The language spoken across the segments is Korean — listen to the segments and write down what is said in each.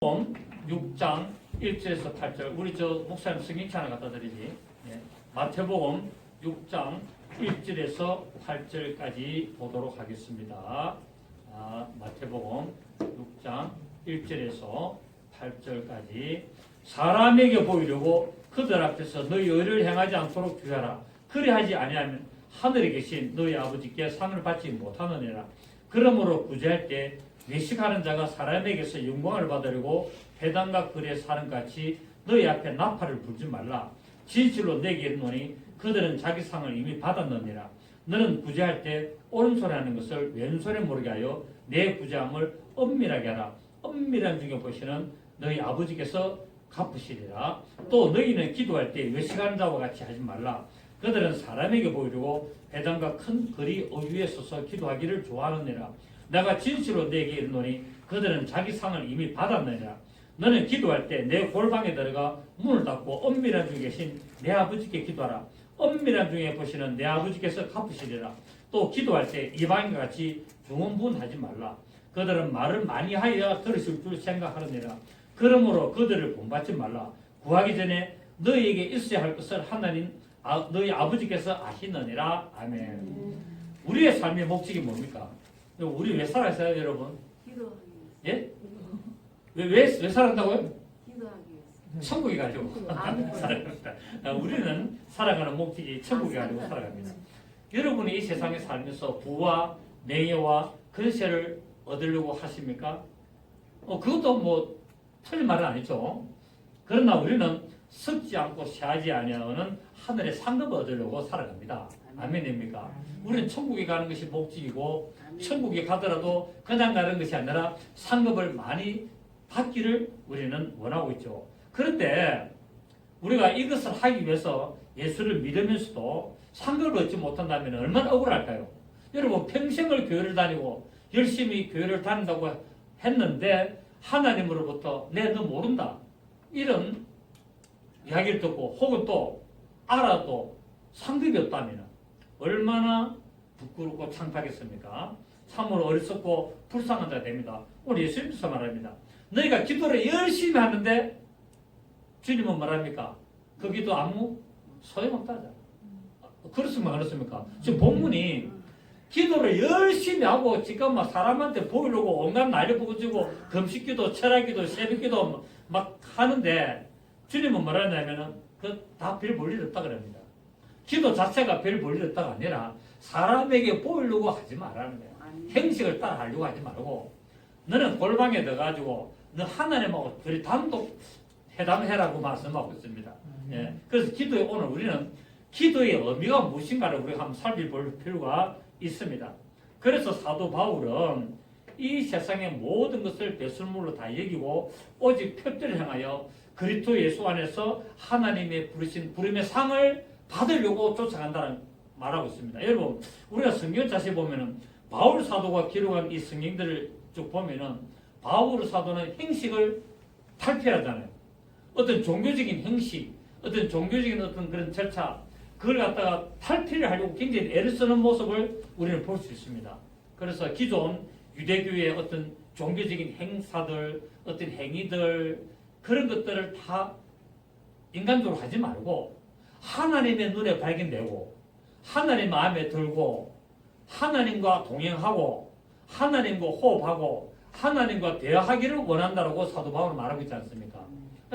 6장 1절에서 8절. 우리 저 목사님 승인치 하나 갖다 드리지. 예. 마태복음 6장 1절에서 8절까지 보도록 하겠습니다. 마태복음 6장 1절에서 8절까지. 사람에게 보이려고 그들 앞에서 너희 의를 행하지 않도록 주의하라. 그리하지 아니하면 하늘에 계신 너희 아버지께 상을 받지 못하느니라. 그러므로 구제할 때 외식하는 자가 사람에게서 영광을 받으려고 회당과 글에 사는 같이 너희 앞에 나팔을 불지 말라. 진실로 내게 이르노니 그들은 자기 상을 이미 받았느니라. 너는 구제할 때 오른손에 하는 것을 왼손에 모르게 하여 내 구제함을 엄밀하게 하라. 엄밀한 중에 보시는 너희 아버지께서 갚으시리라. 또 너희는 기도할 때 외식하는 자와 같이 하지 말라. 그들은 사람에게 보이려고 회당과 큰 거리 어귀에 서서 기도하기를 좋아하느니라. 내가 진실로 내게 이르노니 그들은 자기 상을 이미 받았느니라. 너는 기도할 때 내 골방에 들어가 문을 닫고 엄밀한 중에 계신 내 아버지께 기도하라. 엄밀한 중에 보시는 내 아버지께서 갚으시리라. 또 기도할 때 이방인과 같이 중언부언하지 말라. 그들은 말을 많이 하여 들으실 줄 생각하느니라. 그러므로 그들을 본받지 말라. 구하기 전에 너희에게 있어야 할 것을 하나님 너희 아버지께서 아시느니라. 아멘. 우리의 삶의 목적이 뭡니까? 우리 왜 살아있어요, 여러분? 기도하기 위해서. 예? 왜 살았다고요? 기도하기 위해서. 천국에 가지고 살아갑니다. 우리는 살아가는 목적이 천국에 가지고 살아갑니다. 여러분이 이 세상에 살면서 부와 명예와 권세를 얻으려고 하십니까? 그것도 뭐 틀린 말은 아니죠. 그러나 우리는 썩지 않고 쇠하지 아니하는 하늘의 상급을 얻으려고 살아갑니다. 아멘입니까? 우리는 천국에 가는 것이 목적이고 천국에 가더라도 그냥 가는 것이 아니라 상급을 많이 받기를 우리는 원하고 있죠. 그런데 우리가 이것을 하기 위해서 예수를 믿으면서도 상급을 얻지 못한다면 얼마나 억울할까요? 여러분 평생을 교회를 다니고 열심히 교회를 다닌다고 했는데 하나님으로부터 너 모른다 이런 이야기를 듣고 혹은 또 알아도 상급이 없다면 얼마나 부끄럽고 창피하겠습니까? 참으로 어리석고 불쌍한 자가 됩니다. 오늘 예수님께서 말합니다. 너희가 기도를 열심히 하는데 주님은 말합니까? 그 기도 아무 소용없다. 그렇습니까? 그렇습니까? 지금 본문이 기도를 열심히 하고 지금 막 사람한테 보이려고 온갖 난리 부어지고 금식기도, 철학기도, 새벽기도 막 하는데 주님은 뭐라냐면은 그 다 별 볼 일 없다 그럽니다. 기도 자체가 별 볼 일 없다가 아니라 사람에게 보이려고 하지 말라는 거예요. 행식을 따라 하려고 하지 말고 너는 골방에 들어가지고 너 하나님하고 둘이 단독 회담해라고 말씀하고 있습니다. 예. 그래서 기도에 오늘 우리는 기도의 의미가 무엇인가를 우리가 한번 살펴볼 필요가 있습니다. 그래서 사도 바울은 이 세상의 모든 것을 배설물로 다 여기고 오직 표대를 향하여 그리스도 예수 안에서 하나님의 부르신 부름의 상을 받으려고 쫓아간다는 말하고 있습니다. 여러분 우리가 성경 자세히 보면은 바울 사도가 기록한 이 성경들을 쭉 보면은 바울 사도는 행식을 탈피하잖아요. 어떤 종교적인 행식, 어떤 종교적인 어떤 그런 절차 그걸 갖다가 탈피를 하려고 굉장히 애를 쓰는 모습을 우리는 볼 수 있습니다. 그래서 기존 유대교의 어떤 종교적인 행사들, 어떤 행위들 그런 것들을 다 인간적으로 하지 말고 하나님의 눈에 발견되고 하나님 마음에 들고 하나님과 동행하고 하나님과 호흡하고 하나님과 대화하기를 원한다라고 사도 바울은 말하고 있지 않습니까?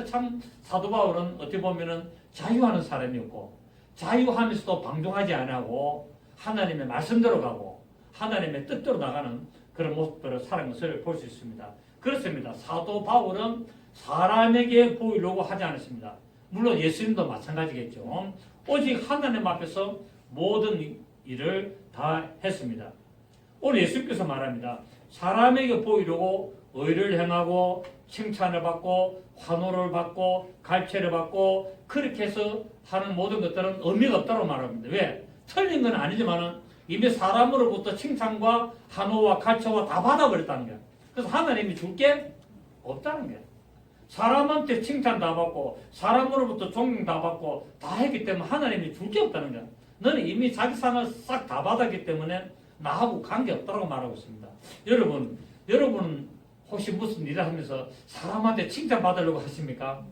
참 사도 바울은 어떻게 보면은 자유하는 사람이었고 자유하면서도 방종하지 않고 하나님의 말씀대로 가고 하나님의 뜻대로 나가는 그런 모습들을 살아간 것을 볼 수 있습니다. 그렇습니다. 사도 바울은 사람에게 보이려고 하지 않았습니다. 물론 예수님도 마찬가지겠죠. 오직 하나님 앞에서 모든 일을 다 했습니다. 오늘 예수님께서 말합니다. 사람에게 보이려고 의를 행하고 칭찬을 받고 환호를 받고 갈채를 받고 그렇게 해서 하는 모든 것들은 의미가 없다고 말합니다. 왜? 틀린 건 아니지만 이미 사람으로부터 칭찬과 환호와 갈채와 다 받아버렸다는 거야. 그래서 하나님이 줄 게 없다는 거야. 사람한테 칭찬 다 받고 사람으로부터 존경 다 받고 다 했기 때문에 하나님이 줄 게 없다는 거야. 너는 이미 자기 상을 싹 다 받았기 때문에 나하고 관계없다고 말하고 있습니다. 여러분 혹시 무슨 일을 하면서 사람한테 칭찬받으려고 하십니까?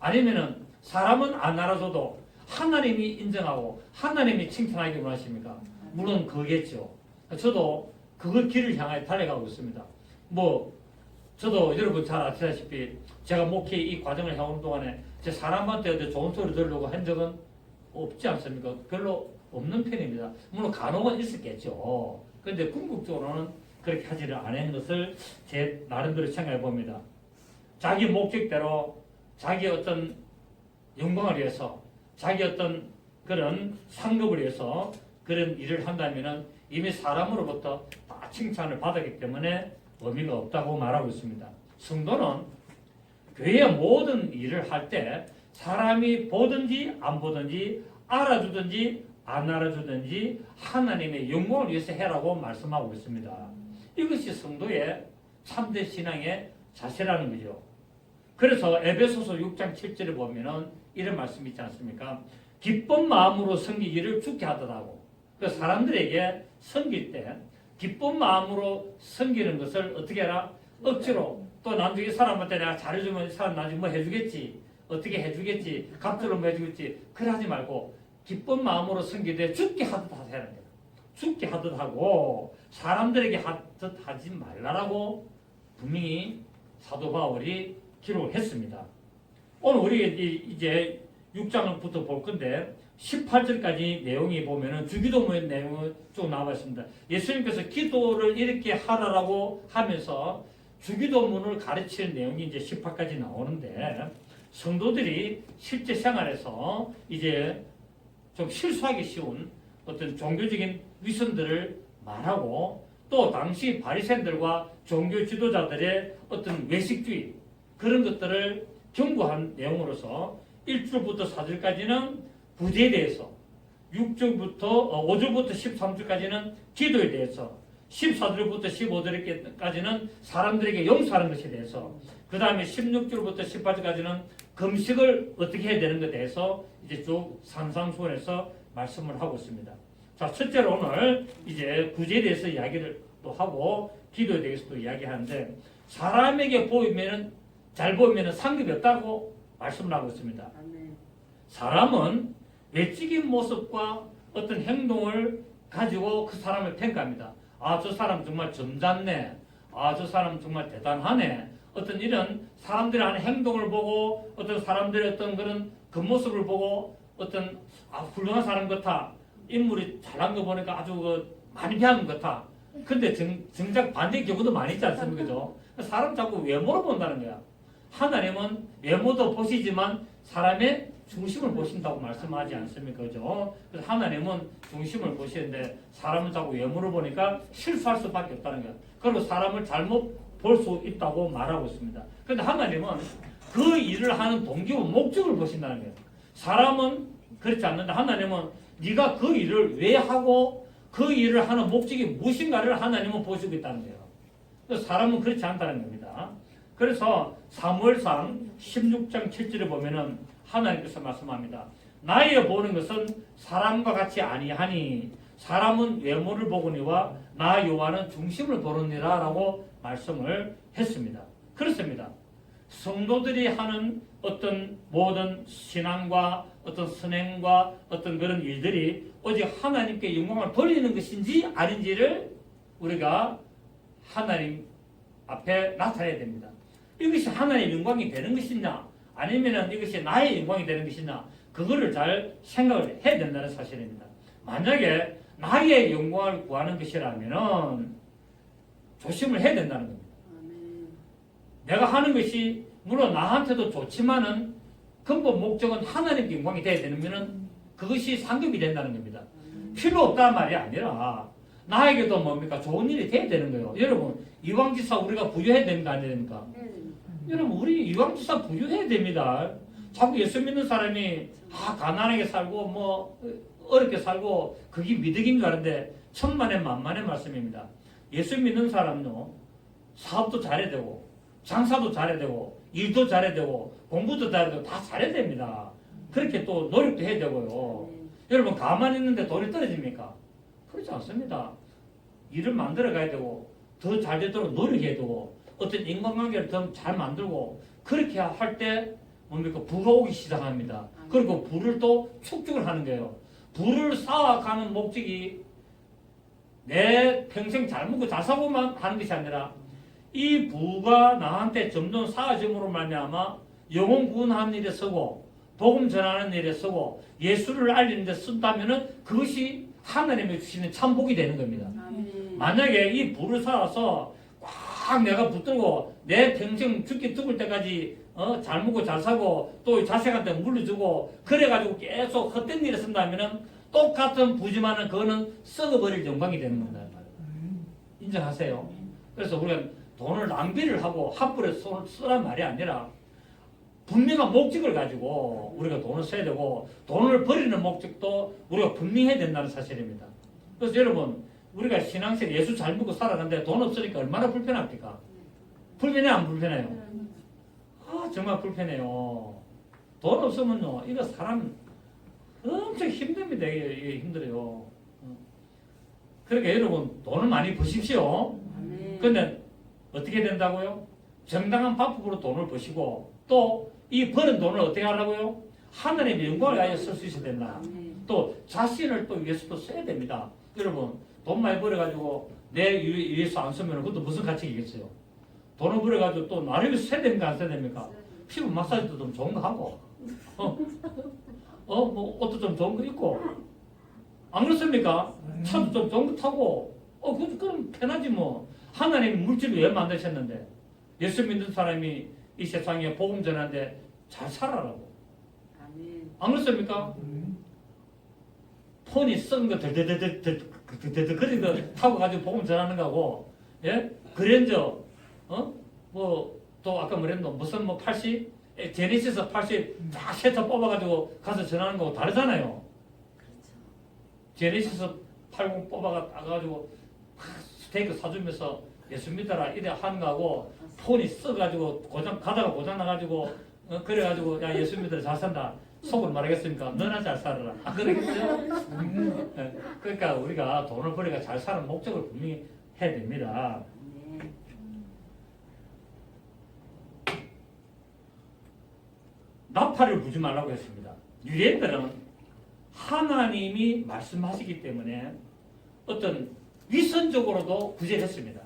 아니면은 사람은 안 알아줘도 하나님이 인정하고 하나님이 칭찬하기 원하십니까? 물론 그겠죠. 저도 그 길을 향해 달려가고 있습니다. 뭐 저도 여러분 잘 아시다시피 제가 목회 이 과정을 해오는 동안에 제 사람한테 좋은 소리 들으려고 한 적은 없지 않습니까? 별로 없는 편입니다. 물론 간혹은 있었겠죠. 그런데 궁극적으로는 그렇게 하지를 않은 것을 제 나름대로 생각해 봅니다. 자기 목적대로 자기 어떤 영광을 위해서 자기 어떤 그런 상급을 위해서 그런 일을 한다면은 이미 사람으로부터 다 칭찬을 받았기 때문에 의미가 없다고 말하고 있습니다. 성도는 교회의 모든 일을 할 때 사람이 보든지 안 보든지 알아주든지 안 알아주든지 하나님의 영광을 위해서 해라고 말씀하고 있습니다. 이것이 성도의 참된 신앙의 자세라는 거죠. 그래서 에베소서 6장 7절에 보면은 이런 말씀이 있지 않습니까? 기쁜 마음으로 섬기기를 주께 하더라고. 그 사람들에게 섬길 때 기쁜 마음으로 섬기는 것을 어떻게 해라? 억지로 또 나중에 사람한테 내가 잘해주면 이 사람 나중에 뭐 해주겠지, 어떻게 해주겠지, 값으로 뭐 해주겠지, 그래 하지 말고 기쁜 마음으로 섬기되 주께 하듯 하세요. 주께 하듯 하고 사람들에게 하듯 하지 말라라고 분명히 사도 바울이 기록을 했습니다. 오늘 우리 이제 6장부터 볼 건데 18절까지 내용이 보면은 주기도문의 내용이 쭉 나와 있습니다. 예수님께서 기도를 이렇게 하라라고 하면서 주기도문을 가르치는 내용이 이제 18까지 나오는데 성도들이 실제 생활에서 이제 좀 실수하기 쉬운 어떤 종교적인 위선들을 말하고 또 당시 바리새인들과 종교 지도자들의 어떤 외식주의 그런 것들을 경고한 내용으로서 1절부터 4절까지는 부재에 대해서 5절부터 13절까지는 기도에 대해서 14절부터 15절까지는 사람들에게 용서하는 것에 대해서 그 다음에 16절부터 18절까지는 금식을 어떻게 해야 되는 것에 대해서 이제 쭉 산상수훈에서 말씀을 하고 있습니다. 자, 첫째로 오늘 이제 구제에 대해서 이야기를 또 하고 기도에 대해서도 이야기하는데 사람에게 보이면은 잘 보이면은 상급이 없다고 말씀을 하고 있습니다. 사람은 외적인 모습과 어떤 행동을 가지고 그 사람을 평가합니다. 아, 저 사람 정말 점잖네. 아, 저 사람 정말 대단하네. 어떤 이런 사람들이 하는 행동을 보고 어떤 사람들의 어떤 그런 겉모습을 보고 어떤 훌륭한 사람 같아. 인물이 잘난 거 보니까 아주 많이 배운 것 같아. 근데 정작 반대의 경우도 많이 있지 않습니까? 그죠? 사람 자꾸 외모로 본다는 거야. 하나님은 외모도 보시지만 사람의 중심을 보신다고 말씀하지 않습니까? 그죠? 그래서 하나님은 중심을 보시는데 사람은 자꾸 외모를 보니까 실수할 수밖에 없다는 거야. 그리고 사람을 잘못 볼 수 있다고 말하고 있습니다. 그런데 하나님은 그 일을 하는 동기와 목적을 보신다는 거예요. 사람은 그렇지 않는데 하나님은 네가 그 일을 왜 하고 그 일을 하는 목적이 무엇인가를 하나님은 보시고 있다는 거예요. 그래서 사람은 그렇지 않다는 겁니다. 그래서 사무엘상 16장 7절에 보면은 하나님께서 말씀합니다. 나의 보는 것은 사람과 같이 아니하니 사람은 외모를 보거니와 나 여호와는 중심을 보느니라 라고 말씀을 했습니다. 그렇습니다. 성도들이 하는 어떤 모든 신앙과 어떤 선행과 어떤 그런 일들이 오직 하나님께 영광을 돌리는 것인지 아닌지를 우리가 하나님 앞에 나타내야 됩니다. 이것이 하나님의 영광이 되는 것이냐 아니면 이것이 나의 영광이 되는 것이냐 그거를 잘 생각을 해야 된다는 사실입니다. 만약에 나의 영광을 구하는 것이라면 조심을 해야 된다는 겁니다. 내가 하는 것이 물론 나한테도 좋지만은 근본 목적은 하나님께 영광이 돼야 되면은 그것이 상급이 된다는 겁니다. 필요 없다는 말이 아니라 나에게도 뭡니까 좋은 일이 돼야 되는 거예요. 여러분 이왕지사 우리가 부유해야 되는 거 아닙니까? 여러분 우리 이왕지사 부유해야 됩니다. 자꾸 예수 믿는 사람이 가난하게 살고 뭐 어렵게 살고 그게 미덕인 줄 아는데 천만의 만만의 말씀입니다. 예수 믿는 사람도 사업도 잘해야 되고 장사도 잘해야 되고 일도 잘해야 되고 공부도 잘해야 되고 다 잘해야 됩니다. 그렇게 또 노력도 해야 되고요. 여러분 가만히 있는데 돈이 떨어집니까? 그렇지 않습니다. 일을 만들어 가야 되고 더 잘 되도록 노력해야 되고 어떤 인간관계를 더 잘 만들고 그렇게 할 때 뭡니까 부가 오기 시작합니다. 그리고 부를 또 축적을 하는 거예요. 부를 쌓아가는 목적이 내 평생 잘 먹고 잘 사고만 하는 것이 아니라 이 부가 나한테 점점 쌓아짐으로 말미암아 영혼 구원하는 일에 쓰고 복음 전하는 일에 쓰고 예수를 알리는 데 쓴다면은 그것이 하나님이 주시는 참복이 되는 겁니다. 만약에 이 부를 쌓아서 꽉 내가 붙들고 내 평생 죽을 때까지 잘 먹고 잘 사고 또 자식한테 물려주고 그래가지고 계속 헛된 일에 쓴다면은 똑같은 부지만은 그거는 썩어버릴 영광이 되는 겁니다. 인정하세요? 그래서 우리가 돈을 낭비를 하고 함부로 쓰란 말이 아니라 분명한 목적을 가지고 우리가 돈을 써야 되고 돈을 버리는 목적도 우리가 분명해야 된다는 사실입니다. 그래서 여러분 우리가 신앙생 예수 잘 믿고 살아가는데 돈 없으니까 얼마나 불편합니까? 불편해 안 불편해요? 아 정말 불편해요. 돈 없으면요 이거 사람 엄청 힘듭니다. 이게 힘들어요. 그러니까 여러분 돈을 많이 버십시오. 근데 어떻게 된다고요? 정당한 방법으로 돈을 버시고 또 이 버는 돈을 어떻게 하라고요? 하나님의 영광을 위하여 쓸 수 있어야 된다. 또 자신을 또 위해서 또 써야 됩니다. 여러분 돈 많이 벌어가지고 내 위해서 안 쓰면 그것도 무슨 가치겠어요? 돈을 벌어가지고 또 나를 위해서 써야 됩니까? 안 써야 됩니까? 피부 마사지도 좀 좋은 거 하고 뭐 옷도 좀 좋은 거 입고 안 그렇습니까? 차도 좀 좋은 거 타고 그럼 편하지 뭐. 하나님이 물질을 왜 만드셨는데 예수 믿는 사람이 이 세상에 복음 전하는데 잘 살아라고. 안 그렇습니까? 폰이 썩은 거 덜덜덜덜 그런 거 타고 가지고 복음 전하는 거고, 예? 그랜저, 뭐 또 아까 뭐랬노 무슨 뭐 80 제네시스 80 다 세터 뽑아가지고 가서 전하는 거고 다르잖아요. 제네시스 80 뽑아가지고 스테이크 사주면서 예수 믿어라 이래 하는 거하고 폰이 써가지고 가다가 고장 나가지고 그래가지고 야 예수 믿어라 잘 산다 속으로 말하겠습니까? 너나 잘 살아라. 안 그러겠어요? 그러니까 우리가 돈을 벌이가 잘 사는 목적을 분명히 해야 됩니다. 나팔을 부지 말라고 했습니다. 유대인들은 하나님이 말씀하시기 때문에 어떤 위선적으로도 구제했습니다.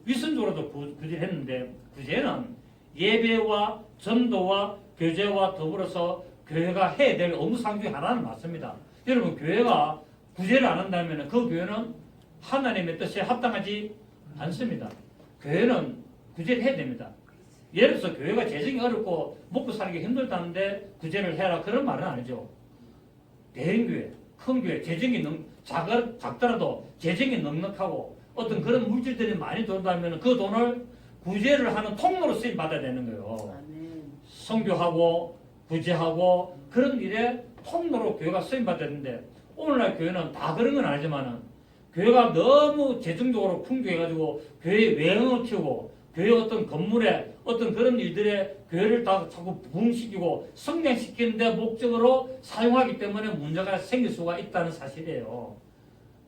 위선적으로도 구제했는데 구제는 예배와 전도와 교제와 더불어서 교회가 해야 될 업무상 중에 하나는 맞습니다. 여러분 교회가 구제를 안 한다면 그 교회는 하나님의 뜻에 합당하지 않습니다. 교회는 구제를 해야 됩니다. 예를 들어서 교회가 재정이 어렵고 먹고 살기 힘들다는데 구제를 해라 그런 말은 아니죠. 대형교회, 큰 교회, 재정이 작더라도 재정이 넉넉하고 어떤 그런 물질들이 많이 돈다면 그 돈을 구제를 하는 통로로 쓰임 받아야 되는 거예요. 선교하고 구제하고 그런 일에 통로로 교회가 쓰임 받아야 되는데 오늘날 교회는 다 그런 건 아니지만은 교회가 너무 재정적으로 풍부해가지고 교회의 외형을 키우고 교회 어떤 건물에 어떤 그런 일들에 교회를 다 자꾸 부흥시키고 성장시키는 데 목적으로 사용하기 때문에 문제가 생길 수가 있다는 사실이에요.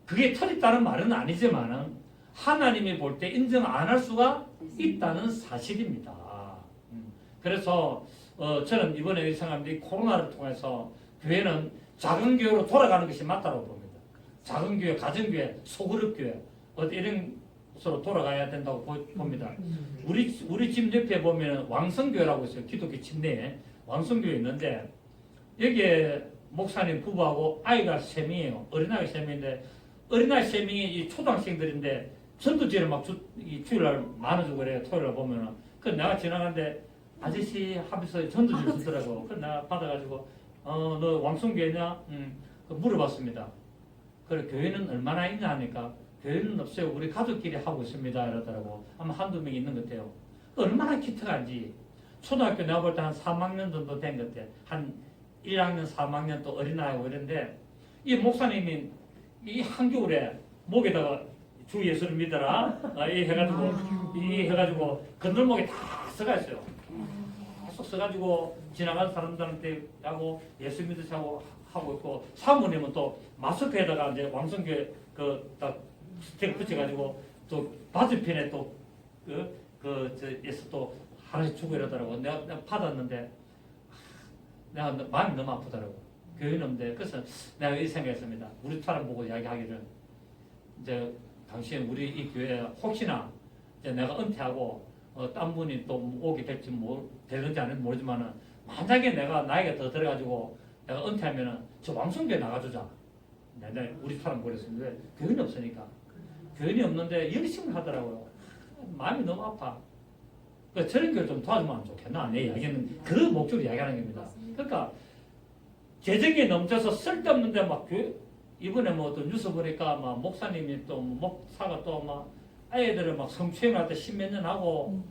그게 틀렸다는 말은 아니지만은 하나님이 볼 때 인정 안 할 수가 있다는 사실입니다. 그래서 저는 이번에 생각합니다. 코로나를 통해서 교회는 작은 교회로 돌아가는 것이 맞다고 봅니다. 작은 교회, 가정교회, 소그룹 교회 이런 것으로 돌아가야 된다고 봅니다. 우리 집 옆에 보면 왕성교회라고 있어요. 기독교 침례에 왕성교회 있는데 여기에 목사님 부부하고 아이가 3명이에요. 어린아이가 3명인데 어린아이 3명이 이 초등학생들인데 전도지를 막 주일날 나눠주고 그래요. 토요일날 보면은. 그래서 내가 지나가는데 아저씨 하면서 전도지를 주더라고. 그래서 내가 받아가지고 너 왕성교회냐? 물어봤습니다. 그래 교회는 얼마나 있냐 하니까 교회는 없어요. 우리 가족끼리 하고 있습니다. 이러더라고. 아마 한두 명 있는 것 같아요. 얼마나 기특한지. 초등학교 내가 볼 때 한 3학년 정도 된 것 같아. 한 1학년, 3학년 또 어린아이고 이런데 이 목사님이 이 한겨울에 목에다가 주 예수를 믿어라. 이 해가지고 건널목에 다 써가 있어요. 계속 써가지고 지나가는 사람들한테 하고 예수 믿으시고 하고 있고 사모님은 또 마스크에다가 이제 왕성교회 딱 스택 붙여가지고 또 맞은편에 또 저에서 또 하나씩 주고 이러더라고. 내가 받았는데 내가 마음이 너무 아프더라고. 교회는 없는데. 그래서 내가 이 생각했습니다. 우리 사람 보고 이야기하기를 이제 당신 우리 이 교회 혹시나 이제 내가 은퇴하고 딴 분이 또 오게 될지 되는지 안 되는지 모르지만은 만약에 내가 나이가 더 들어가지고 내가 은퇴하면은 저 왕성교회 나가주자. 우리 사람 그랬습니다. 왜? 교회는 없으니까. 교회는 없는데 열심히 하더라고요. 마음이 너무 아파. 그러니까 저런 교회 좀 도와주면 좋겠나? 내 이야기는 그 목적으로 이야기하는 겁니다. 그러니까 재정이 넘쳐서 쓸데없는데 막 교회 이번에 뭐 또 뉴스 보니까 막 목사님이 또 목사가 또 막 아이들을 막 성추행을 갖다 십몇 년 하고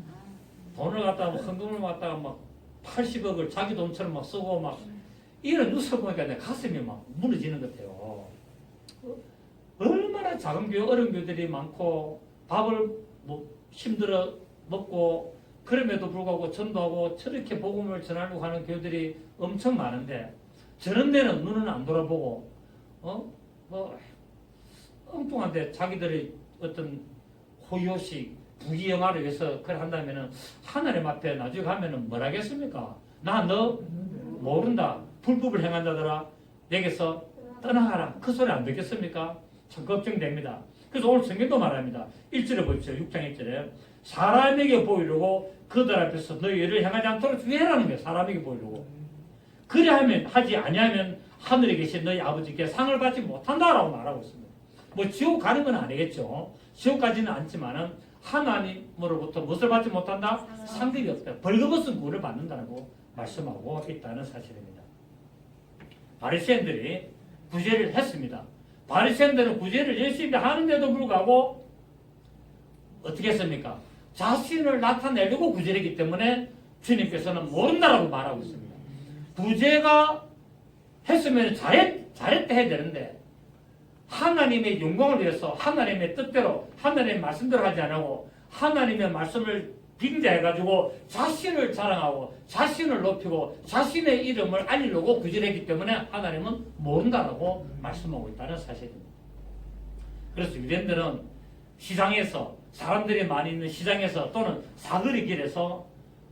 돈을 갖다가 헌금을 갖다가 막 80억을 자기 돈처럼 막 쓰고 막 이런 뉴스 보니까 내 가슴이 막 무너지는 것 같아요. 얼마나 작은 교회 어려운 교회들이 많고 밥을 뭐 힘들어 먹고 그럼에도 불구하고 전도하고 저렇게 복음을 전하려고 하는 교회들이 엄청 많은데 저런 데는 눈은 안 돌아보고 뭐 엉뚱한데 자기들의 어떤 호요식 부귀영화를 위해서 그걸 한다면은 하나님 앞에 나중에 가면은 뭘 하겠습니까? 나 너 모른다. 불법을 행한다더라. 내게서 떠나가라. 그 소리 안 듣겠습니까? 참 걱정됩니다. 그래서 오늘 성경도 말합니다. 1절에 보십시오. 6장 1절에 사람에게 보이려고 그들 앞에서 너희 일을 행하지 않도록 주의하라는 거예요. 사람에게 보이려고. 그래하면 하지 아니하면 하늘에 계신 너희 아버지께 상을 받지 못한다라고 말하고 있습니다. 뭐 지옥 가는 건 아니겠죠. 지옥 가지는 않지만은 하나님으로부터 무엇을 받지 못한다? 상급이 없다. 벌거벗은 구를 받는다고 말씀하고 있다는 사실입니다. 바리새인들이 구제를 했습니다. 바리새인들은 구제를 열심히 하는데도 불구하고 어떻게 했습니까? 자신을 나타내려고 구제를 했기 때문에 주님께서는 모른다라고 말하고 있습니다. 구제가 했으면 잘했다 해야 되는데 하나님의 영광을 위해서 하나님의 뜻대로 하나님의 말씀대로 하지 않고 하나님의 말씀을 빙자해가지고 자신을 자랑하고 자신을 높이고 자신의 이름을 알리려고 구제했기 때문에 하나님은 모른다라고 말씀하고 있다는 사실입니다. 그래서 유대인들은 시장에서 사람들이 많이 있는 시장에서 또는 사거리 길에서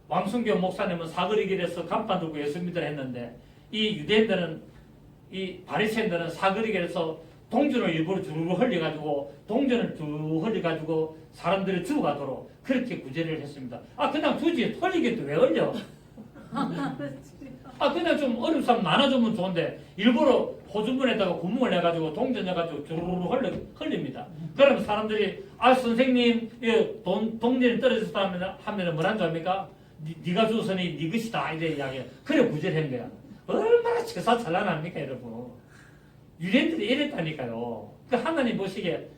왕순교 목사님은 사거리 길에서 간판 들고 예수 믿으라 했는데 이 유대인들은 이 바리새인들은 사거리 길에서 동전을 일부러 주르르 흘려가지고 동전을 쭉 흘려가지고 사람들이 죽어가도록 그렇게 구제를 했습니다. 그냥 주지 흘리겠도 왜 흘려? 그냥 좀 어려운 사람 나눠주면 좋은데 일부러 호주머니에다가 구멍을 내가지고 동전 내가지고 주르르 흘립니다. 그러면 사람들이 선생님 동전이 떨어졌다 하면 뭐란 줄 압니까? 네가 주었으니 네 것이다 이래 이야기해. 그래 구제를 한 거야. 얼마나 처사찬란합니까 여러분. 유대인들이 이랬다니까요. 그 하나님 보시기에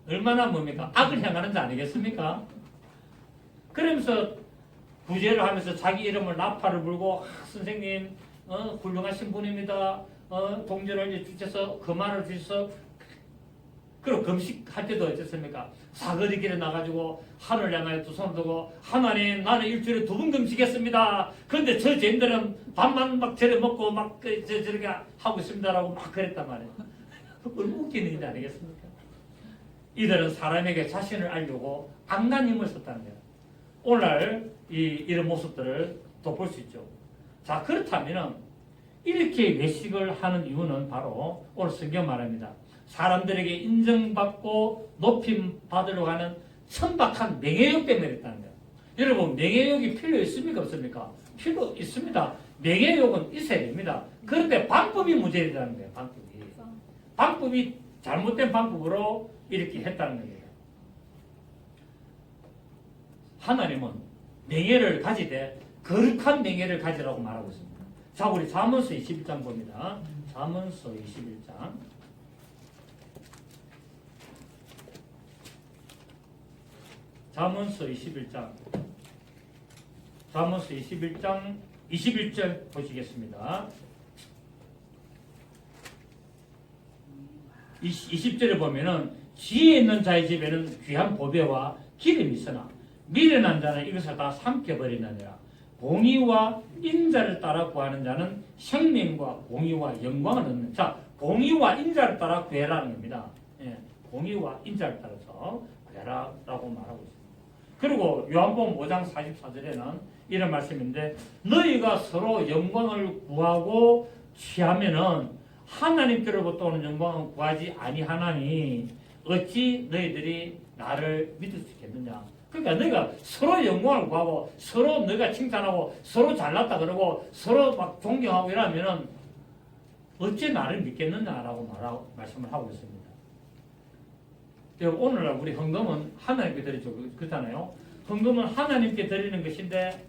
얼마나 뭡니까? 악을 향하는 자 아니겠습니까? 그러면서 구제를 하면서 자기 이름을 나팔을 불고 선생님 훌륭하신 분입니다. 동전을 주셔서 금화를 주셔서 그리고 금식할 때도 어쨌습니까? 사거리 길에 나가지고 하늘 향하여 두 손을 두고 하나님 나는 일주일에 2번 금식했습니다. 그런데 저 죄인들은 밥만 막 저래 먹고 막 저렇게 하고 있습니다라고 막 그랬단 말이에요. 얼마나 웃기는 일 아니겠습니까? 이들은 사람에게 자신을 알려고 악한 힘을 썼다는 거예요. 오늘 이런 모습들을 또 볼 수 있죠. 자 그렇다면 이렇게 외식을 하는 이유는 바로 오늘 성경 말합니다. 사람들에게 인정받고 높임 받으려고 하는 천박한 명예욕 때문에 그랬다는 거예요. 여러분 명예욕이 필요 있습니까 없습니까? 필요 있습니다. 명예욕은 있어야 됩니다. 그런데 방법이 문제라는 거예요. 방법이 잘못된 방법으로 이렇게 했다는 거예요. 하나님은 명예를 가지되 거룩한 명예를 가지라고 말하고 있습니다. 자 우리 잠언서 21장 봅니다. 잠언서 21장 잠언서 21장 21절 보시겠습니다. 20절에 보면은 지혜 있는 자의 집에는 귀한 보배와 기름이 있으나 미련한 자는 이것을 다 삼켜버리느니라. 공의와 인자를 따라 구하는 자는 생명과 공의와 영광을 얻는. 자, 공의와 인자를 따라 구해라는 겁니다. 공의와 인자를 따라서 구해라라고 말하고 있습니다. 그리고 요한복음 5장 44절에는 이런 말씀인데 너희가 서로 영광을 구하고 취하면은 하나님께로부터 오는 영광을 구하지 아니하나니 어찌 너희들이 나를 믿을 수 있겠느냐. 그러니까 너희가 서로 영광을 구하고 서로 너희가 칭찬하고 서로 잘났다 그러고 서로 막 존경하고 이러면은 어찌 나를 믿겠느냐라고 말씀을 하고 있습니다. 오늘날 우리 헌금은 하나님께 드리죠. 그렇잖아요. 헌금은 하나님께 드리는 것인데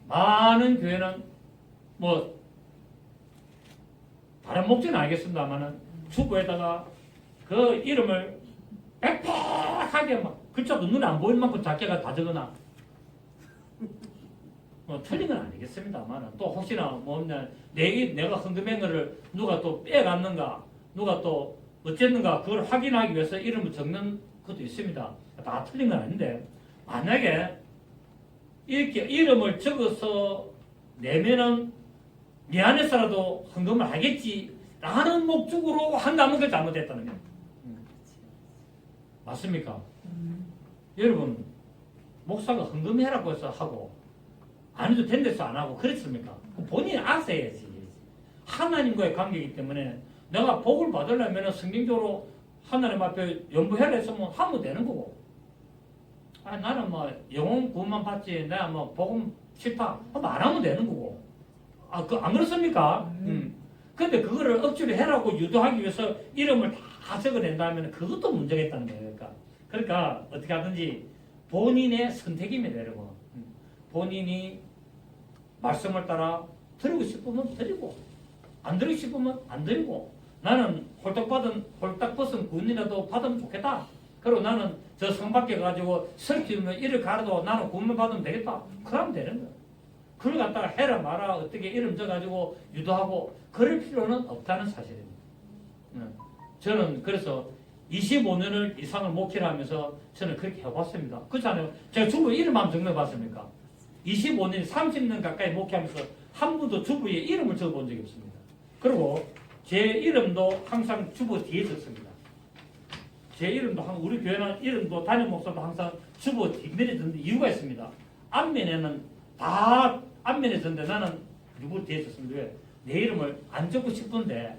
많은 교회는 뭐 다른 목적은 알겠습니다만은 주보에다가 그 이름을 빽빽하게 막 그쪽도 눈에 안 보이는 만큼 작게가 다 적어놔. 틀린 건 아니겠습니다만 또 혹시나 뭐냐 내가 헌금한 거를 누가 또 빼갔는가 누가 또 어쨌는가 그걸 확인하기 위해서 이름을 적는 것도 있습니다. 다 틀린 건 아닌데 만약에 이렇게 이름을 적어서 내면은 미안해서라도 헌금을 하겠지라는 목적으로 한다면 그게 잘못됐다는 거예요. 맞습니까? 여러분 목사가 헌금해라고 해서 하고 안 해도 된 데서 안 하고 그랬습니까? 본인이 알아서 해야지. 하나님과의 관계이기 때문에 내가 복을 받으려면 성경적으로 하나님 앞에 연부해라 했으면 하면 되는 거고 나는 뭐 영혼 구원만 받지 내가 뭐 복음 싫다 하면 안 하면 되는 거고 안 그렇습니까? 근데 그거를 억지로 해라고 유도하기 위해서 이름을 다 적어낸다면 그것도 문제가 있다는 거예요. 그러니까 어떻게 하든지 본인의 선택입니다, 여러분. 본인이 말씀을 따라 드리고 싶으면 드리고 안 드리고 싶으면 안 드리고 나는 홀딱 벗은 군인이라도 받으면 좋겠다. 그리고 나는 저 성 밖에 가지고 설키면 이를 가려도 나는 구원 받으면 되겠다. 그러면 되는 거야. 그걸 갖다가 해라 마라 어떻게 이름 적어가지고 유도하고 그럴 필요는 없다는 사실입니다. 저는 그래서 25년을 이상을 목회를 하면서 저는 그렇게 해봤습니다. 그렇잖아요. 제가 주부 이름 한번 적어봤습니까? 25년, 30년 가까이 목회하면서 한 번도 주부의 이름을 적어본 적이 없습니다. 그리고 제 이름도 항상 주부 뒤에 적습니다. 제 이름도 우리 교회는 이름도 담임 목사도 항상 주부 뒷면에 적는 이유가 있습니다. 앞면에는 다 앞면에 적는데 나는 누구 뒤에 적습니다. 왜? 내 이름을 안 적고 싶은데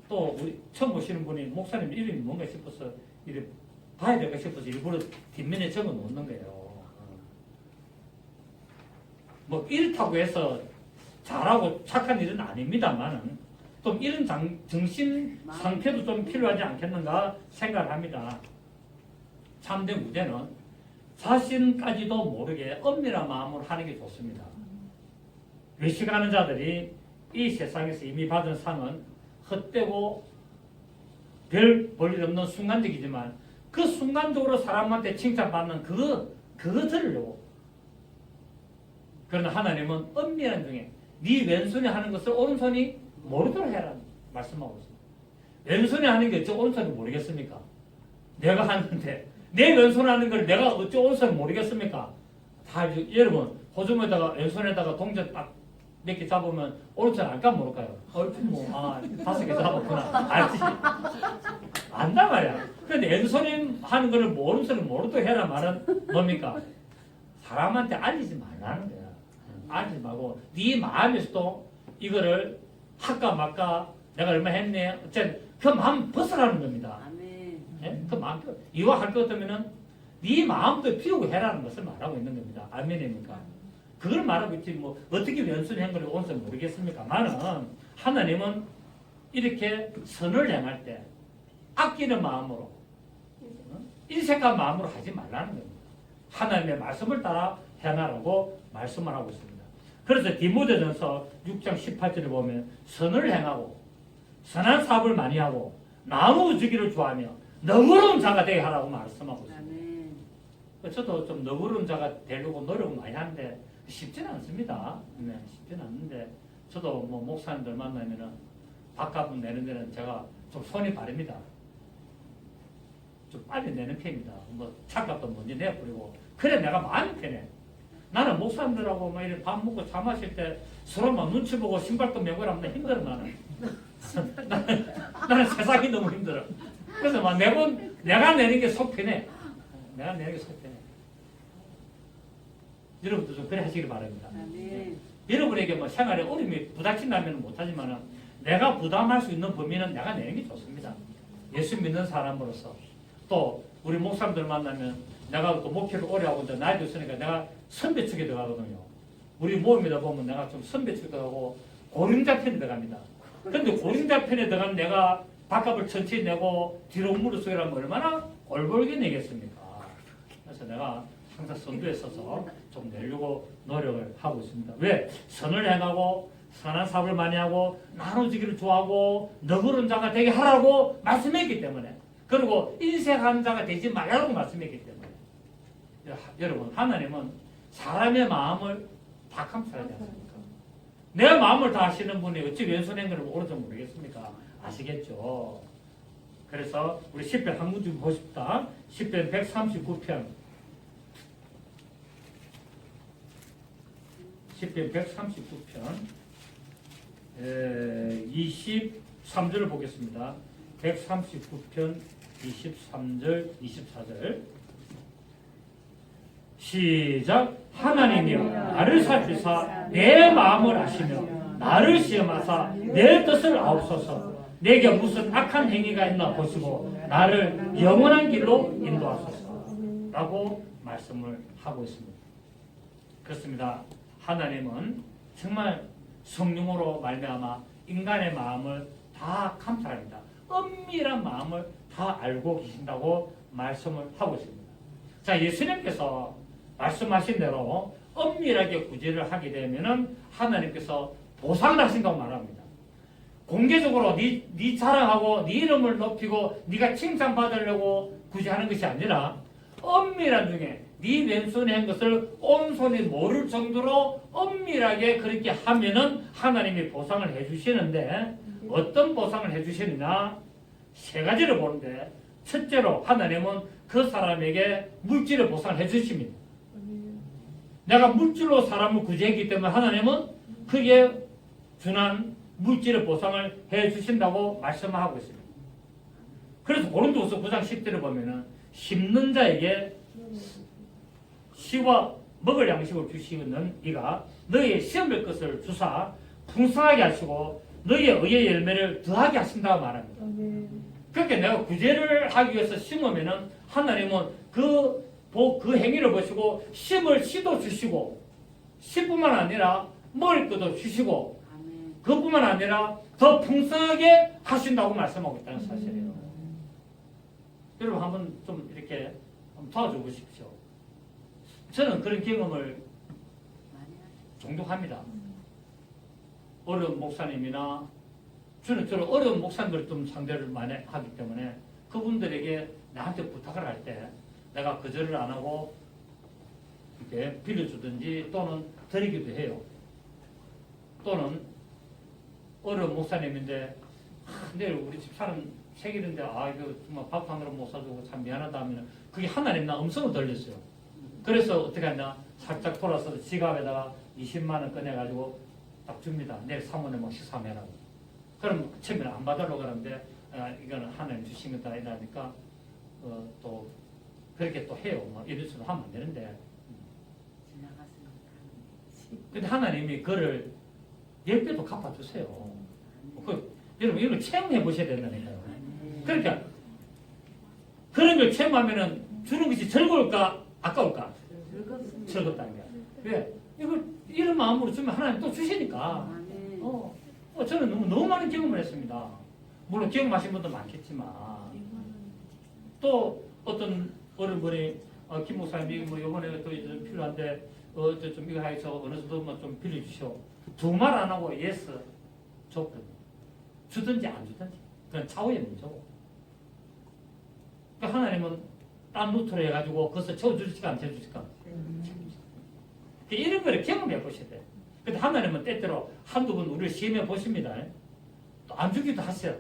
또 우리 처음 보시는 분이 목사님 이름이 뭔가 싶어서 이렇게 봐야 될까 싶어서 일부러 뒷면에 적어 놓는 거예요. 뭐 이렇다고 해서 잘하고 착한 일은 아닙니다만은 좀 이런 정신 상태도 좀 필요하지 않겠는가 생각을 합니다. 참된 무대는 자신까지도 모르게 엄밀한 마음으로 하는 게 좋습니다. 외식하는 자들이 이 세상에서 이미 받은 상은 헛되고 별 볼일 없는 순간적이지만 그 순간적으로 사람한테 칭찬받는 그거 들으려고. 그러나 하나님은 엄밀한 중에 네 왼손이 하는 것을 오른손이 모르도록 해라 말씀하고 있습니다. 왼손이 하는 게 어째 오른손이 모르겠습니까? 내가 하는데 내 왼손 하는 걸 내가 어째 오른손이 모르겠습니까? 다 여러분 호주머니에다가 왼손에다가 동전 딱 몇 개 잡으면 오른손 알까 모를까요? 얼핏 뭐 5개 잡았구나 알지? 안단 말이야. 그런데 왼손이 하는 거를 오른손이 모르도록 해라 말은 뭡니까? 사람한테 알리지 말라는 거야. 알리지 말고 네 마음에서도 이거를 할까 말까 내가 얼마 했네 어쨌든 그 마음 벗으라는 겁니다. 아멘. 예? 그 마음 이와 할 것 같으면은 네 마음도 피우고 해라는 것을 말하고 있는 겁니다. 아멘입니까? 그걸 말하고 있지 뭐 어떻게 왼손이 한 걸 오른손 모르겠습니까? 나는 하나님은 이렇게 선을 행할 때 아끼는 마음으로 인색한 마음으로 하지 말라는 겁니다. 하나님의 말씀을 따라 해나라고 말씀을 하고 있습니다. 그래서 디모데전서 6장 18절을 보면 선을 행하고 선한 사업을 많이 하고 나누어주기를 좋아하며 너그러운 자가 되게 하라고 말씀하고 있습니다. 아멘. 저도 좀 너그러운 자가 되려고 노력을 많이 하는데 쉽지는 않습니다. 네, 쉽지는 않는데 저도 뭐 목사님들 만나면은 밥값을 내는 데는 제가 좀 손이 빠릅니다. 좀 빨리 내는 편입니다. 뭐 차값도 먼저 내버리고 그래 내가 마음이 편해. 나는 목사님들하고 막 이렇게 밥 먹고 차 마실 때 서로 막 눈치 보고 신발도 메고 이러면 힘들어 나는. 나는 세상이 너무 힘들어. 그래서 막 내가 내는 게 속 편해. 내가 내는 게 속 편해. 여러분도 좀 그래 하시길 바랍니다. 아멘. 여러분에게 뭐 생활에 어려움이 부닥친다면 못하지만 내가 부담할 수 있는 범위는 내가 내는 게 좋습니다. 예수 믿는 사람으로서 또 우리 목사님들 만나면 내가 또 목회를 오래 하고 이제 나이도 있으니까 내가 선배 축에 들어가거든요. 우리 모임이다 보면 내가 좀 선배 축에 들어가고 고령자 편에 들어갑니다. 근데 고령자 편에 들어가면 내가 밥값을 천천히 내고 뒤로 무릎속이라면 얼마나 꼴벌게 내겠습니까? 그래서 내가 항상 선두에 서서 좀 내려고 노력을 하고 있습니다. 왜? 선을 행하고 선한 사업을 많이 하고 나눠주기를 좋아하고 너그러운 자가 되게 하라고 말씀했기 때문에, 그리고 인색한 자가 되지 말라고 말씀했기 때문에, 여러분 하나님은 사람의 마음을 다 감찰하지 않습니까? 내 마음을 다 아시는 분이 어찌 왼손인 걸 모르지 모르겠습니까? 아시겠죠? 그래서 우리 시편 한 문 좀 보십시다. 시편 139편 시편 139편 23절을 보겠습니다. 139편 23절 24절 시작. 하나님이여 나를 살피사 내 마음을 아시며 나를 시험하사 내 뜻을 아옵소서. 내게 무슨 악한 행위가 있나 보시고 나를 영원한 길로 인도하소서 라고 말씀을 하고 있습니다. 그렇습니다. 하나님은 정말 성령으로 말미암아 인간의 마음을 다 감찰합니다. 은밀한 마음을 다 알고 계신다고 말씀을 하고 있습니다. 자, 예수님께서 말씀하신 대로 은밀하게 구제를 하게 되면은 하나님께서 보상을 하신다고 말합니다. 공개적으로 네 자랑하고 네 이름을 높이고 네가 칭찬받으려고 구제하는 것이 아니라 은밀한 중에 네 왼손에 한 것을 온손이 모를 정도로 은밀하게 그렇게 하면은 하나님이 보상을 해주시는데, 어떤 보상을 해주시느냐? 세 가지를 보는데, 첫째로 하나님은 그 사람에게 물질의 보상을 해주십니다. 내가 물질로 사람을 구제했기 때문에 하나님은 그게 준한 물질의 보상을 해주신다고 말씀하고 있습니다. 그래서 고린도후서 9장 10절을 보면은 심는 자에게 시와 먹을 양식을 주시는 이가 너희의 시험할 것을 주사 풍성하게 하시고 너희의 의의 열매를 더하게 하신다고 말합니다. 그렇게 내가 구제를 하기 위해서 심으면은 하나님은 그 행위를 보시고 심을 씨도 주시고 씨뿐만 아니라 먹을 것도 주시고 그뿐만 아니라 더 풍성하게 하신다고 말씀하고 있다는 사실이에요. 여러분 한번 좀 이렇게 한번 도와줘 보십시오. 저는 그런 경험을 종종 합니다. 어려운 목사님이나 저는 어려운 목사님들 좀 상대를 많이 하기 때문에 그분들에게 나한테 부탁을 할 때 내가 거절을 안 하고 이렇게 빌려주든지 또는 드리기도 해요. 또는 어려운 목사님인데 내일 우리 집 사람 생일인데 이거 정말 밥 하느라 못 사주고 참 미안하다 하면 그게 하나님 나 음성을 들렸어요. 그래서 어떻게 하냐, 살짝 돌아서 지갑에다가 20만 원 꺼내가지고 딱 줍니다. 내일 사모님 뭐 식사하라고. 그럼 처음에는 안 받으려고 그러는데 이거는 하나님 주신 거다 이러니까 또 그렇게 또 해요. 뭐 이런 식으로 하면 안 되는데. 근데 하나님이 그를 10배도 갚아주세요. 여러분 이걸 체험해 보셔야 된다니까요. 그러니까 그런 걸 체험하면은 주는 것이 즐거울까 아까울까? 즐겁다는 거야. 왜? 이런 마음으로 주면 하나님 또 주시니까. 저는 너무 많은 경험을 했습니다. 물론 경험하신 분도 많겠지만 또 어떤 어른분이 김 목사님이 뭐 이번에 또 좀 필요한데 좀 이거 해서 어느 정도만 좀 빌려주시오. 두 말 안 하고 예스 줬거든요. 주든지 안 주든지 그건 차후의 문제고. 그러니까 하나님은 딴 루트로 해가지고 그것을 채워주실까 안 채워주실까. 이런 걸 경험해 보셔야 돼요. 근데 하나님은 때때로 한두 번 우리를 시험해 보십니다. 또 안 주기도 하세요.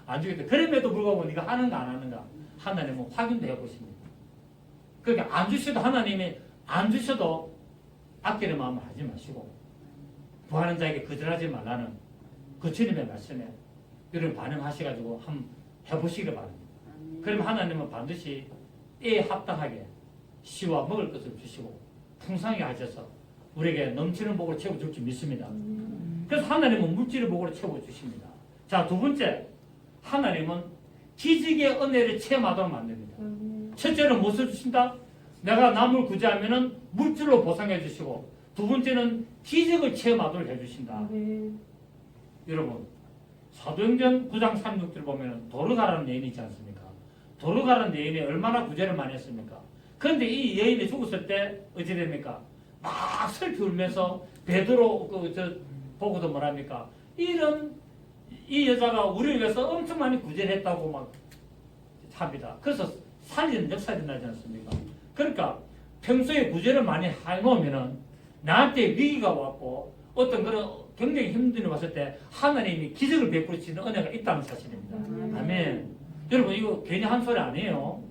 안 주기도. 그럼에도 불구하고 네가 하는가 안 하는가 하나님은 확인도 해보십니다. 그러니까 안 주셔도 하나님이 안 주셔도 아끼는 마음을 하지 마시고 구하는 자에게 거절하지 말라는 그 주님의 말씀에 여러분 반응하셔가지고 한번 해보시기를 바랍니다. 그럼 하나님은 반드시 때에 합당하게 씨와 먹을 것을 주시고 풍성하게 하셔서 우리에게 넘치는 복을 채워줄 줄 믿습니다. 그래서 하나님은 물질의 복을 채워주십니다. 자, 두 번째, 하나님은 기적의 은혜를 체험하도록 만듭니다. 첫째는 무엇을 주신다? 내가 남을 구제하면은 물질로 보상해 주시고, 두 번째는 기적을 체험하도록 해주신다. 여러분, 사도행전 9장 36절 보면 도르가라는 여인이 있지 않습니까? 도르가라는 여인이 얼마나 구제를 많이 했습니까? 그런데 이 여인이 죽었을 때 어찌 됩니까? 막 슬피 울면서 베드로 보고도 뭐랍니까? 이런 이 여자가 우리를 위해서 엄청 많이 구제를 했다고 막 합니다. 그래서 살리는 역사가 일어나지 않습니까? 그러니까 평소에 구제를 많이 해놓으면은 나한테 위기가 왔고 어떤 그런 굉장히 힘든 일이 왔을 때 하나님이 기적을 베풀어주시는 은혜가 있다는 사실입니다. 아멘. 여러분 이거 괜히 한 소리 아니에요.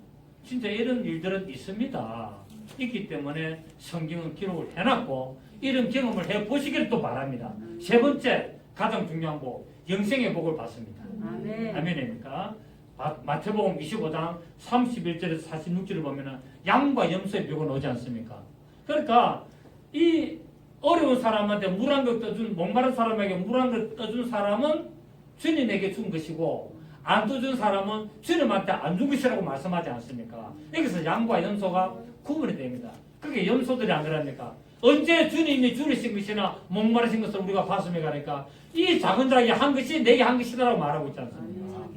진짜 이런 일들은 있습니다. 있기 때문에 성경은 기록을 해놨고 이런 경험을 해보시기를 또 바랍니다. 세 번째 가장 중요한 복, 영생의 복을 받습니다. 아멘. 아멘입니까? 마태복음 25장 31절에서 46절을 보면은 양과 염소의 벽은 오지 않습니까? 그러니까 이 어려운 사람한테 물 한 컵 떠준 목마른 사람에게 물 한 컵 떠준 사람은 주님에게 준 것이고 안 떠준 사람은 주님한테 안 준 것이라고 말씀하지 않습니까? 여기서 양과 염소가 구분이 됩니다. 그게 염소들이 안 그럽니까? 언제 주님이 줄이신 것이나 목마르신 것을 우리가 봤음에 가니까 이 작은 자에게 한 것이 내게 한 것이다라고 말하고 있지 않습니까?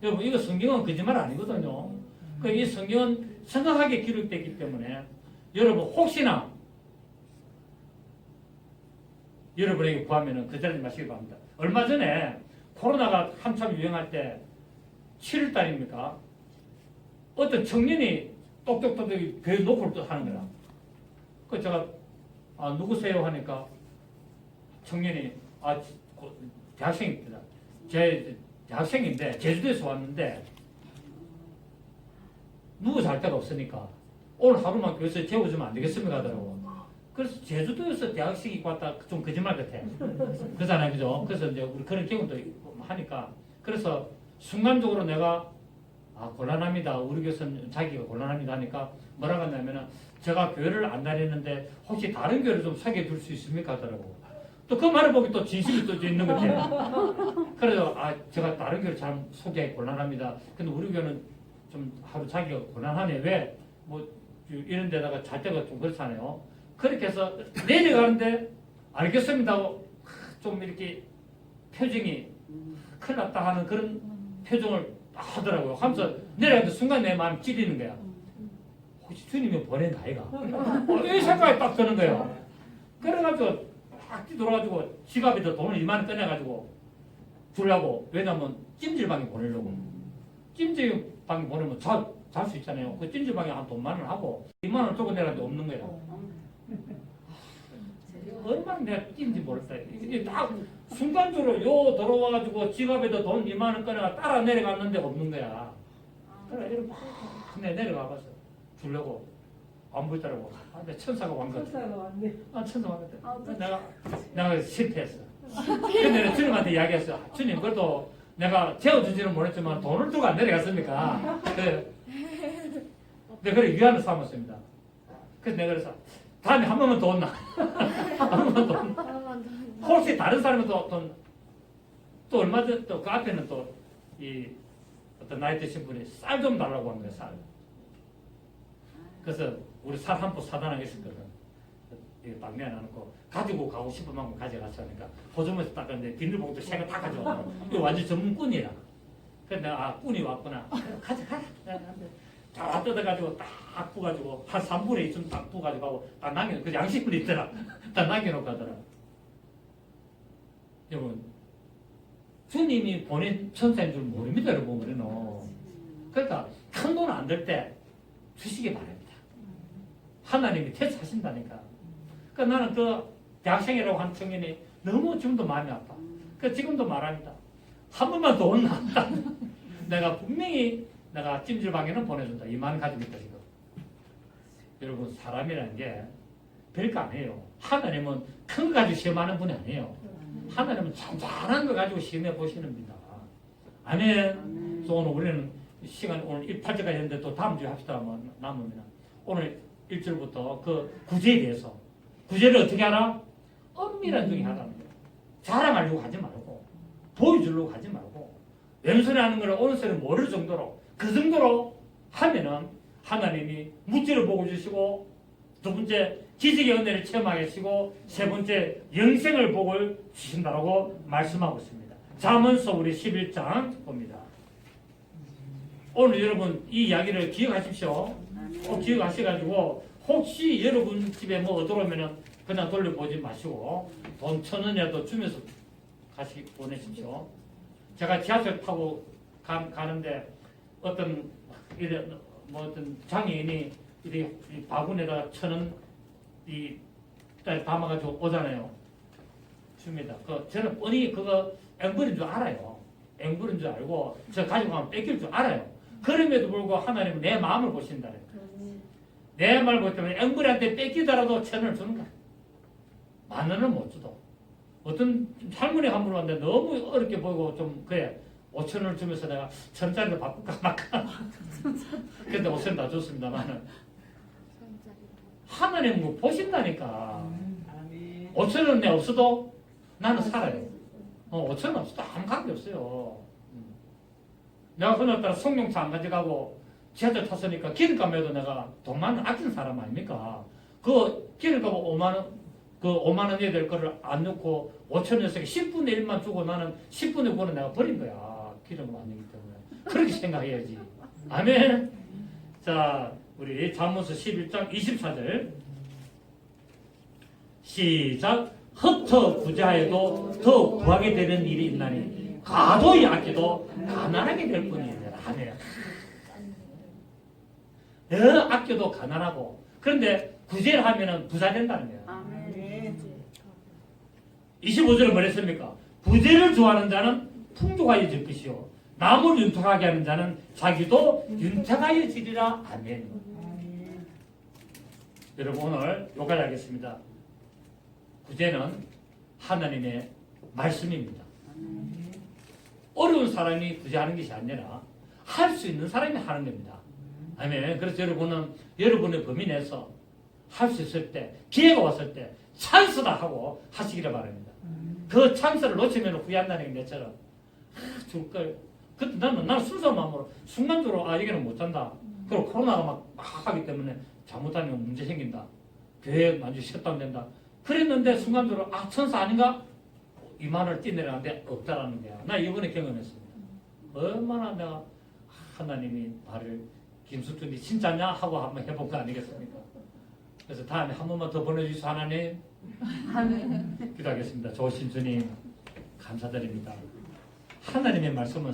여러분 이거 성경은 거짓말 아니거든요. 이 성경은 정확하게 기록되기 때문에 여러분 혹시나 여러분에게 구하면은 거절하지 마시기 바랍니다. 얼마 전에 코로나가 한참 유행할 때 7월 달입니까? 어떤 청년이 똑똑똑 교회 노크를 또 하는 거야. 그 제가 누구세요 하니까 청년이 대학생입니다. 제 대학생인데 제주도에서 왔는데 누구 잘 데가 없으니까 오늘 하루만 교회에서 재워주면 안 되겠습니까 하더라고. 그래서 제주도에서 대학생이 입고 왔다 좀 거짓말 같아. 그잖아요, 그죠? 그래서 이제 우리 그런 경험도 하니까 그래서 순간적으로 내가 곤란합니다. 우리 교회는 자기가 곤란합니다 하니까 뭐라고 했냐면은 제가 교회를 안 다니는데 혹시 다른 교회를 좀 소개해 줄 수 있습니까 하더라고. 또 그 말을 보기 또 진심이 또 있는 것 같아요. 그래서 제가 다른 교회를 잘 소개하기 곤란합니다. 근데 우리 교회는 좀 하루 자기가 곤란하네. 왜? 뭐 이런 데다가 잘 때가 좀 그렇잖아요. 그렇게 해서 내려가는데 알겠습니다. 좀 이렇게 표정이 큰일 났다 하는 그런 표정을 하더라고요. 하면서 내려가는데 순간 내 마음이 찔리는 거야. 혹시 주님이 보낸 아이가? 이 생각이 딱 드는 거예요. 그래가지고 딱 뒤돌아가지고 지갑에서 돈을 2만 원 꺼내가지고 주려고. 왜냐면 찜질방에 보내려고. 찜질방에 보내면 잘 수 있잖아요. 그 찜질방에 한 돈만 원 하고 2만 원 주고 내려가는데 없는 거야. 얼마나 내가 뛴지 모르겠다. 이게 딱 순간적으로 요 들어와가지고 지갑에도 돈 2만 원 꺼내가 따라 내려갔는데 없는 거야. 그래 이렇게 막 내려가봤어. 주려고 안 보이더라고. 근데 천사가 왔 거야. 천사가 왔네. 천사가 왔대. 내가 실패했어. 근데 내가 주님한테 이야기했어. 주님 그래도 내가 재워주지는 못했지만 돈을 주고 안 내려갔습니까? 그래 위안을 삼았습니다. 그래서 내가 그래서 다음에 한 번만 더 온나? 한 번만 더 온나? 혹시 다른 사람은 또 얼마 전 또 그 앞에는 또 이 어떤 나이 드신 분이 쌀 좀 달라고 하는 거예요, 쌀. 그래서 우리 쌀 한 포 사다 나겠었거든. 이거 딱 내놔놓고 가지고 가고 싶은 만큼 가져가서 하니까 포장에서 닦았는데 비닐봉투 새거 다 가져왔고 이거 완전 전문꾼이라. 그래서 내가 꾼이 왔구나. 가져가. 다 뜯어가지고 딱 부가지고 한 3분의 2쯤 딱 부가지고 하고 딱 남겨. 그 양식물이 있더라. 딱 남겨놓고 하더라. 여러분 주님이 보낸 천사인 줄 모릅니다, 여러분 우리는. 그러니까 큰 돈 안 들 때 주시기 바랍니다. 하나님이 대처하신다니까. 그러니까 나는 그 대학생이라고 한 청년이 너무 지금도 마음이 아파. 그러니까 지금도 말합니다. 한 번만 더 온나? 내가 분명히 내가 찜질방에는 보내준다. 2만 원 가지고 있다 지금. 여러분 사람이라는 게 별거 아니에요. 하나님은 큰 거 가지고 시험하는 분이 아니에요. 하나님은 잔잔한 거 가지고 시험해 보시는 분이다. 아멘. 그래서 오늘 우리는 시간 오늘 8절까지 했는데 또 다음 주에 합시다. 남으면 오늘 1절부터 그 구제에 대해서 구제를 어떻게 하라? 엄밀한 중에 하라는 거예요. 자랑하려고 하지 말고 보여주려고 하지 말고 왼손에 하는 걸 오른손에 모를 정도로 그 정도로 하면은 하나님이 물질을 보고 주시고 두 번째 지식의 은혜를 체험하게 하시고 세 번째 영생을 복을 주신다라고 말씀하고 있습니다. 잠언서 우리 11장 봅니다. 오늘 여러분 이 이야기를 기억하십시오. 꼭 기억하셔가지고 혹시 여러분 집에 뭐 얻어오면은 그냥 돌려보지 마시고 돈 1,000원이라도 주면서 보내십시오. 제가 지하철 타고 가는데 어떤 장애인이 이 바구니에다가 1,000원 이 담아가지고 오잖아요. 줍니다. 저는 뻔히 그거 앵벌인 줄 알아요. 앵벌인 줄 알고 저 가지고 가면 뺏길 줄 알아요. 그럼에도 불구하고 하나님은 내 마음을 보신다는 거예요. 내 마음을 보기 때문에 앵벌이한테 뺏기더라도 1,000원을 주는 거야. 10,000원은 못 주도. 어떤 할머니 한 분 왔는데 너무 어렵게 보이고 좀 그래 5,000원을 주면서 내가 1,000원짜리로 바꿀까 말까. 근데 5,000원 다 줬습니다만은 하나님은 뭐 보신다니까. 5,000원 내 없어도 나는 살아요. 5,000원 없어도 아무 관계 없어요. 내가 그날따라 성룡차 안 가져가고 지하철 탔으니까 기름값에도 내가 돈만 아끼는 사람 아닙니까? 그 기름값 5만원, 그 5만원 내야 될 거를 안 넣고 5,000원에서 10분의 1만 주고 나는 10분의 9는 내가 버린 거야. 기름을 안 내기 때문에. 그렇게 생각해야지. 아멘. 자, 우리 잠언서 11장 24절 시작. 흩어 구제하여도 더 구하게 되는 일이 있나니 가도히 아껴도 가난하게 될 뿐이니라. 아멘. 더 아껴도 가난하고 그런데 구제를 하면은 부자 된다는 거예요. 아멘. 25절은 뭐랬습니까? 구제를 좋아하는 자는 풍족하여질 것이요 남을 윤택하게 하는 자는 자기도 윤택하여지리라. 아멘. 여러분 오늘 여기까지 하겠습니다. 구제는 하나님의 말씀입니다. 어려운 사람이 구제하는 것이 아니라 할 수 있는 사람이 하는 겁니다. 아멘. 그래서 여러분은 여러분의 범위 내에서 할 수 있을 때 기회가 왔을 때 찬스다 하고 하시기를 바랍니다. 그 찬스를 놓치면 후회한다는 게 내처럼 줄걸. 그때 나는 순수한 마음으로 순간적으로 여기는 못 잔다. 그리고 코로나가 막 하기 때문에 잘못하면 문제 생긴다. 교회 완전히 셧다운 된다. 그랬는데 순간적으로 천사 아닌가? 이만을 뛰내려는데 없다라는 거야. 나 이번에 경험했습니다. 얼마나 내가 하나님이 나를 김숙준이 진짜냐 하고 한번 해본 거 아니겠습니까? 그래서 다음에 한 번만 더 보내주셔서 하나님 기도하겠습니다. 좋으신 주님 감사드립니다. 하나님의 말씀은